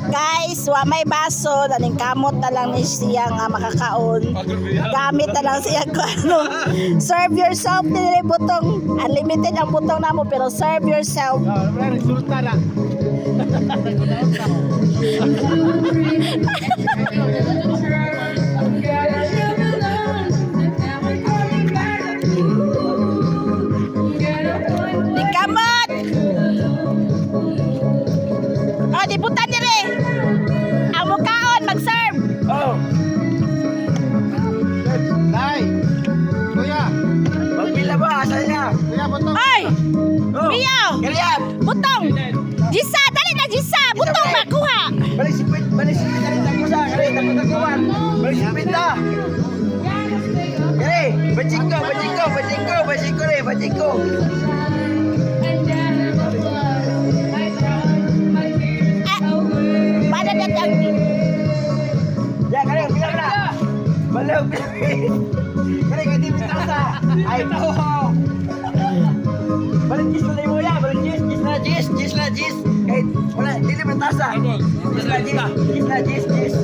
Guys, wa may baso, daling kamot na lang ni siya nga makakaon. Gamit na lang siya ko ano. Serve yourself nila butong. Unlimited ang butong namo pero serve yourself. Resulta na. Di kamot. Oh, di putan dire. Ang mukaon mag-serve. Oh. Nay. Kuya. Magpila ba? Asa niya? Kuya, butong. Ay! Oh. Mio! Kalian. Butong! Jisa! Dali na Jisa! Butong makuha! Balik sipit na rin ako sa kare takuan. Balik sipit na. Kare, bajiko. Pada datang. Ya, kare, bilang na. Balik. Kare, ganti bitasa. Ay, tahu. Balik jis mo ya, balik jis. Kahit wala, dili bitasa. Jis.